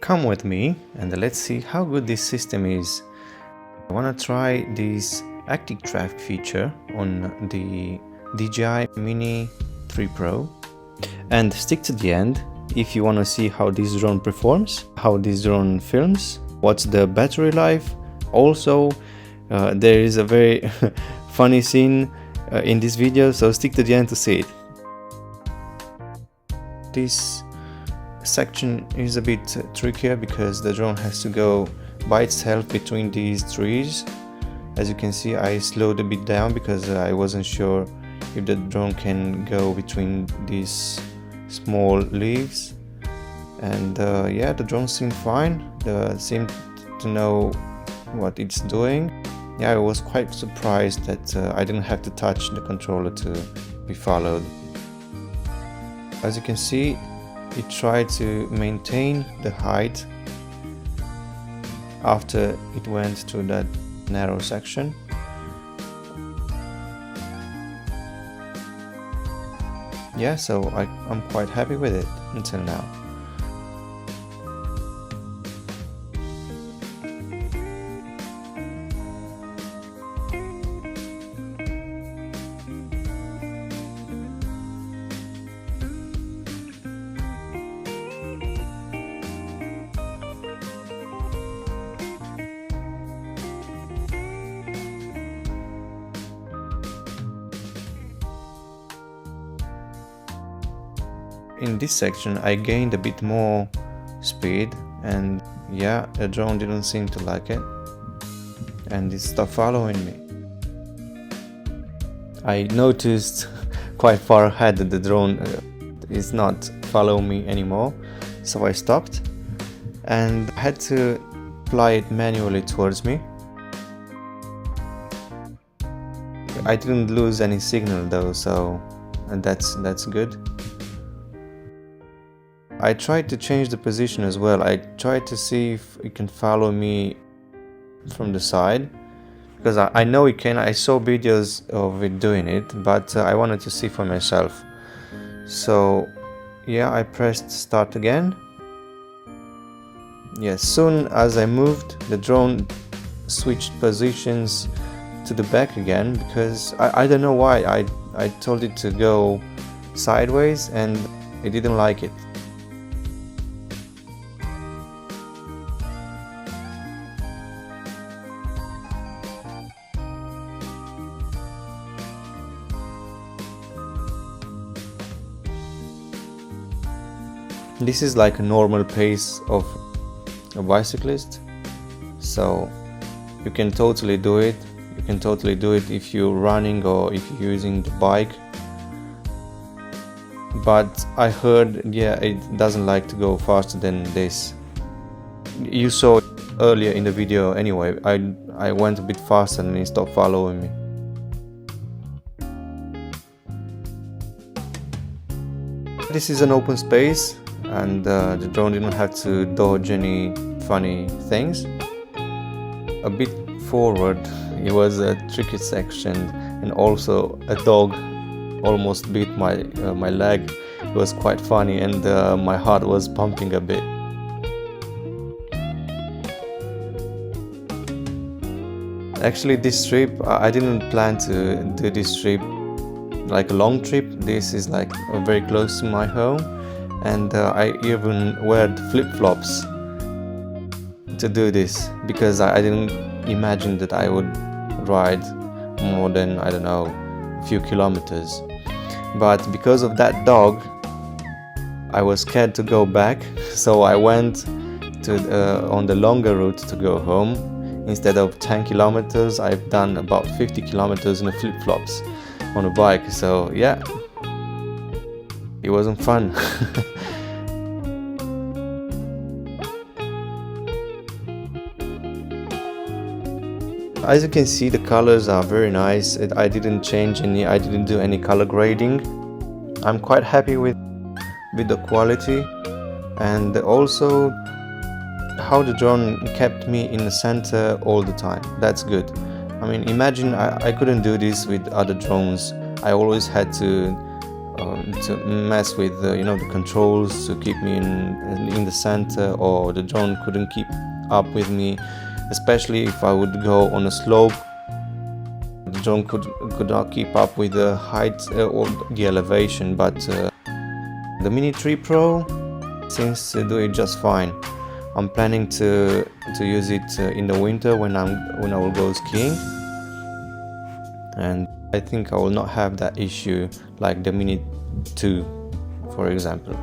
Come with me and let's see how good this system is. I want to try this active traffic feature on the DJI Mini 3 Pro, and stick to the end if you want to see how this drone performs, how this drone films, what's the battery life. Also, there is a very funny scene in this video, so stick to the end to see it. This section is a bit trickier because the drone has to go by itself between these trees. As you can see, I slowed a bit down because I wasn't sure if the drone can go between these small leaves. And yeah, the drone seemed fine, seemed to know what it's doing. Yeah, I was quite surprised that I didn't have to touch the controller to be followed. As you can see, it tried to maintain the height after it went through that narrow section. Yeah, so I'm quite happy with it until now. In this section I gained a bit more speed, and yeah, the drone didn't seem to like it and it stopped following me. I noticed quite far ahead that the drone is not following me anymore, so I stopped and I had to fly it manually towards me. I didn't lose any signal though, so that's good. I tried to change the position as well. I tried to see if it can follow me from the side, because I know it can. I saw videos of it doing it, but I wanted to see for myself. So yeah, I pressed start again. Yes, soon as I moved, the drone switched positions to the back again, because I don't know why. I told it to go sideways and it didn't like it. This is like a normal pace of a bicyclist, so you can totally do it. You can totally do it if you're running or if you're using the bike. But I heard, yeah, it doesn't like to go faster than this. You saw it earlier in the video anyway. I went a bit faster and it stopped following me. This is an open space, and the drone didn't have to dodge any funny things. A bit forward, it was a tricky section, and also a dog almost bit my leg. It was quite funny, and my heart was pumping a bit. Actually, this trip, I didn't plan to do this trip like a long trip. This is like very close to my home, and I even wear flip-flops to do this, because I didn't imagine that I would ride more than, I don't know, a few kilometers. But because of that dog, I was scared to go back, so I went to on the longer route to go home. Instead of 10 kilometers, I've done about 50 kilometers in the flip-flops on a bike. So yeah, it wasn't fun. As you can see, the colors are very nice. I didn't change any, I didn't do any color grading. I'm quite happy with the quality, and also how the drone kept me in the center all the time. That's good. I mean, imagine I couldn't do this with other drones. I always had to to mess with you know, the controls to keep me in the center, or the drone couldn't keep up with me, especially if I would go on a slope. The drone could not keep up with the height or the elevation, but the Mini 3 Pro seems to do it just fine. I'm planning to use it in the winter when I will go skiing, and I think I will not have that issue like the Mini 2, for example.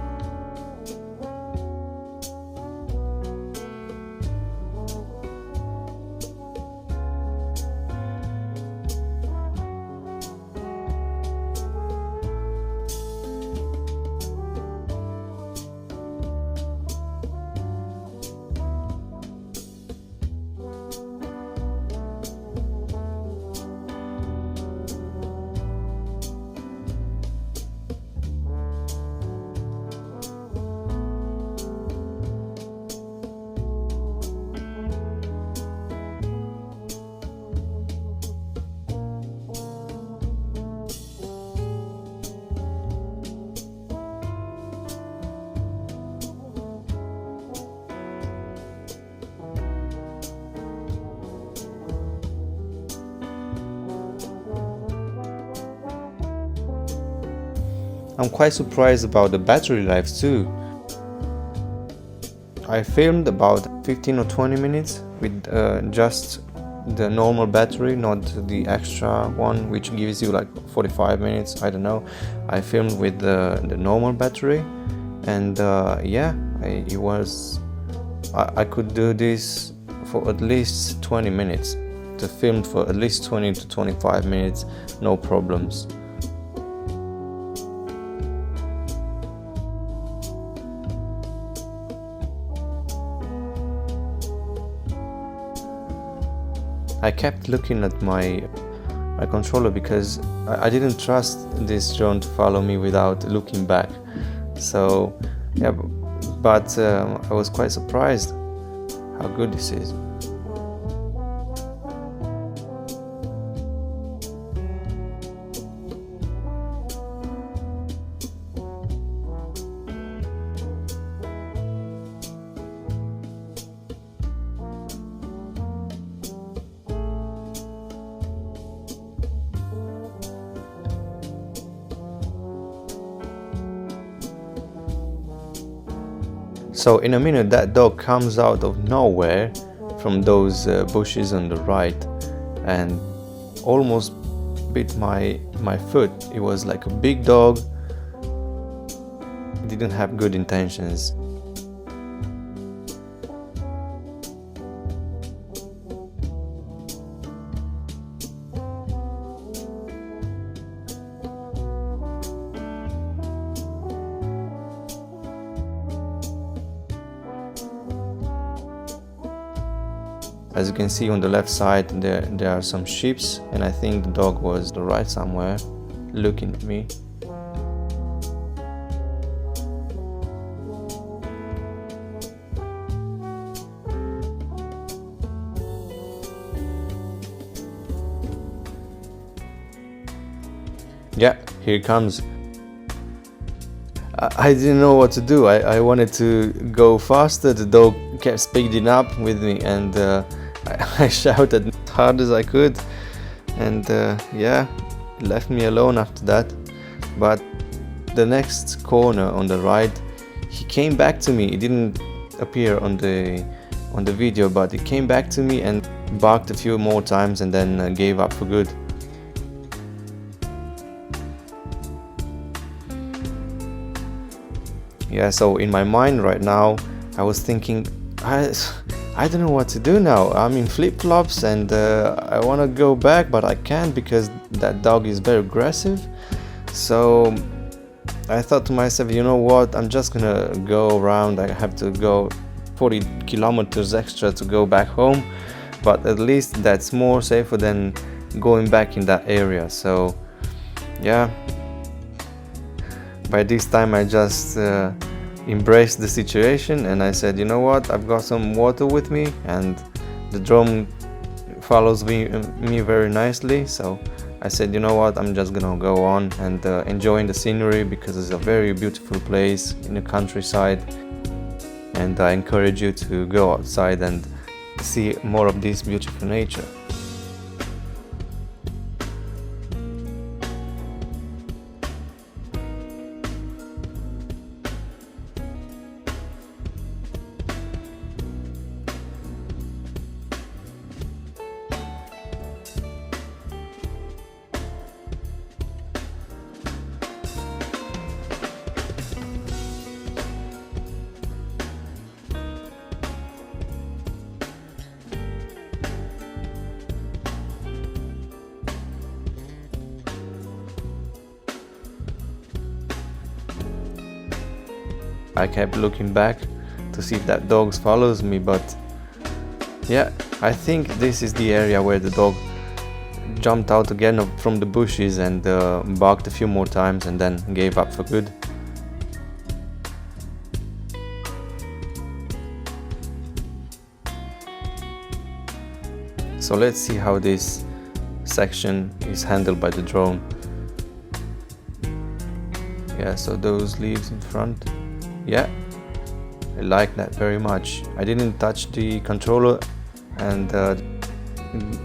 I'm quite surprised about the battery life too. I filmed about 15 or 20 minutes with just the normal battery, not the extra one which gives you like 45 minutes, I don't know. I filmed with the normal battery, and yeah, I could do this for at least 20 minutes, to film for at least 20 to 25 minutes, no problems. I kept looking at my controller because I didn't trust this drone to follow me without looking back. So yeah, but I was quite surprised how good this is. So in a minute that dog comes out of nowhere from those bushes on the right and almost bit my foot. It was like a big dog. It didn't have good intentions. As you can see on the left side, there are some sheep, and I think the dog was to the right somewhere, looking at me. Yeah, here it comes. I didn't know what to do. I wanted to go faster. The dog kept speeding up with me, and I shouted as hard as I could, and yeah, it left me alone after that. But the next corner on the right, he came back to me. It didn't appear on the video, but he came back to me and barked a few more times, and then gave up for good. Yeah, so in my mind right now, I was thinking, I don't know what to do now. I'm in flip-flops and I want to go back, but I can't because that dog is very aggressive. So I thought to myself, you know what, I'm just gonna go around. I have to go 40 kilometers extra to go back home, but at least that's more safer than going back in that area. So yeah, by this time I just embraced the situation, and I said, you know what, I've got some water with me, and the drone follows me very nicely, so I said, you know what, I'm just gonna go on and enjoying the scenery, because it's a very beautiful place in the countryside, and I encourage you to go outside and see more of this beautiful nature. I kept looking back to see if that dog follows me, but yeah, I think this is the area where the dog jumped out again from the bushes and barked a few more times and then gave up for good. So let's see how this section is handled by the drone. Yeah, so those leaves in front. Yeah, I like that very much. I didn't touch the controller and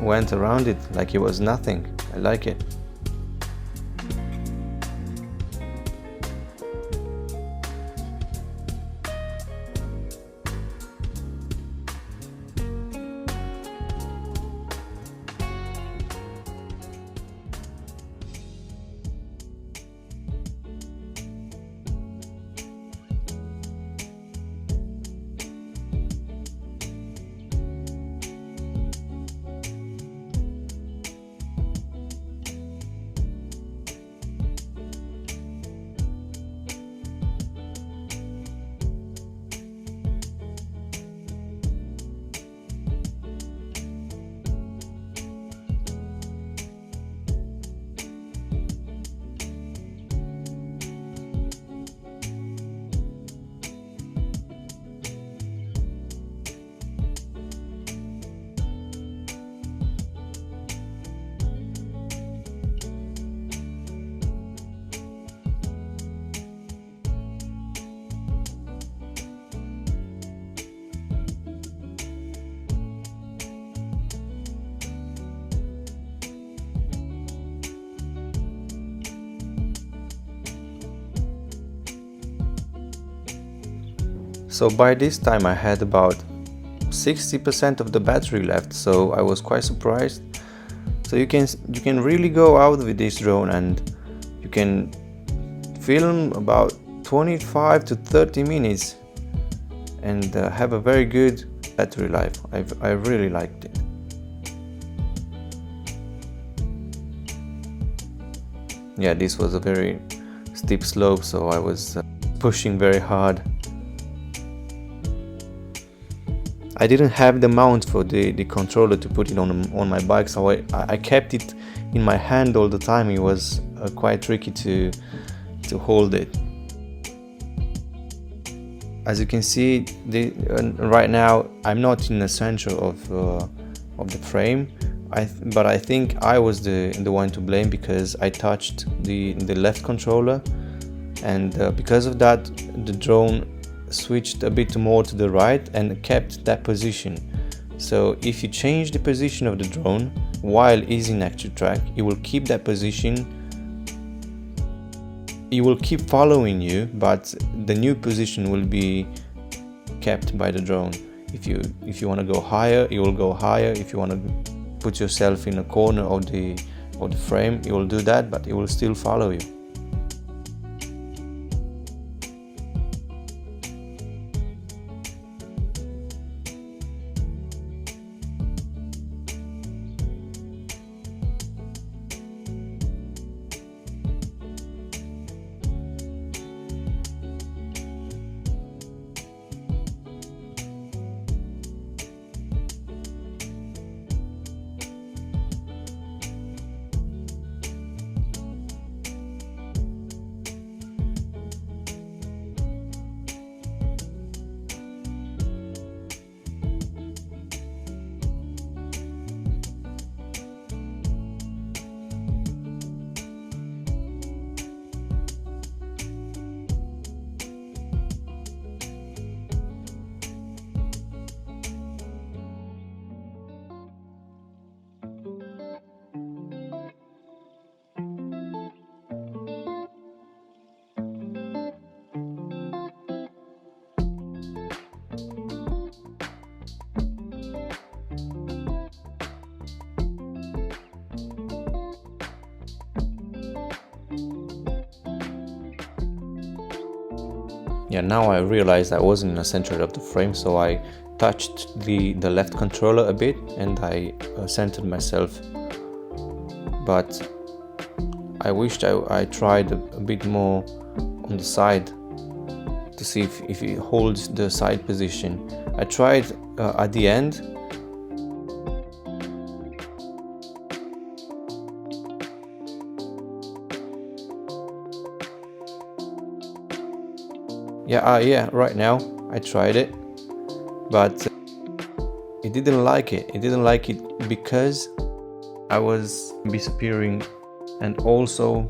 went around it like it was nothing. I like it. So by this time I had about 60% of the battery left, so I was quite surprised. So you can really go out with this drone and you can film about 25 to 30 minutes and have a very good battery life. I really liked it. Yeah, this was a very steep slope, so I was pushing very hard. I didn't have the mount for the controller to put it on my bike, so I kept it in my hand all the time. It was quite tricky to hold it. As you can see, right now I'm not in the center of the frame, but I think I was the one to blame, because I touched the left controller, and because of that the drone switched a bit more to the right and kept that position. So if you change the position of the drone while it's in active track, it will keep that position. It will keep following you, but the new position will be kept by the drone. If you want to go higher, it will go higher. If you want to put yourself in a corner of the frame, it will do that, but it will still follow you. Yeah, now I realized I wasn't in the center of the frame, so I touched the left controller a bit and I centered myself. But I wished I tried a bit more on the side to see if it holds the side position. I tried at the end. Yeah, right now I tried it, but it didn't like it. It didn't like it because I was disappearing, and also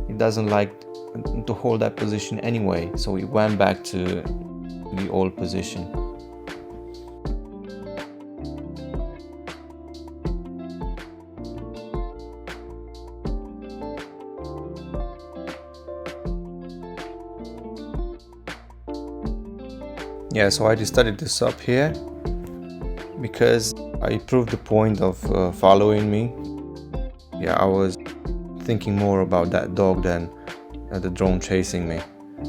it doesn't like to hold that position anyway, so it went back to the old position. Yeah, so I decided to stop here because I proved the point of following me. Yeah, I was thinking more about that dog than the drone chasing me.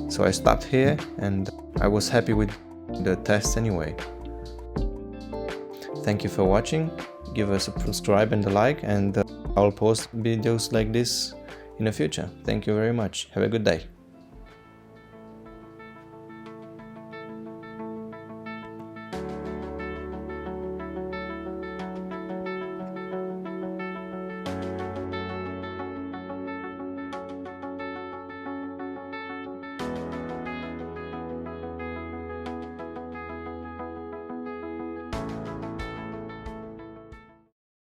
So I stopped here and I was happy with the test anyway. Thank you for watching. Give us a subscribe and a like, and I'll post videos like this in the future. Thank you very much. Have a good day.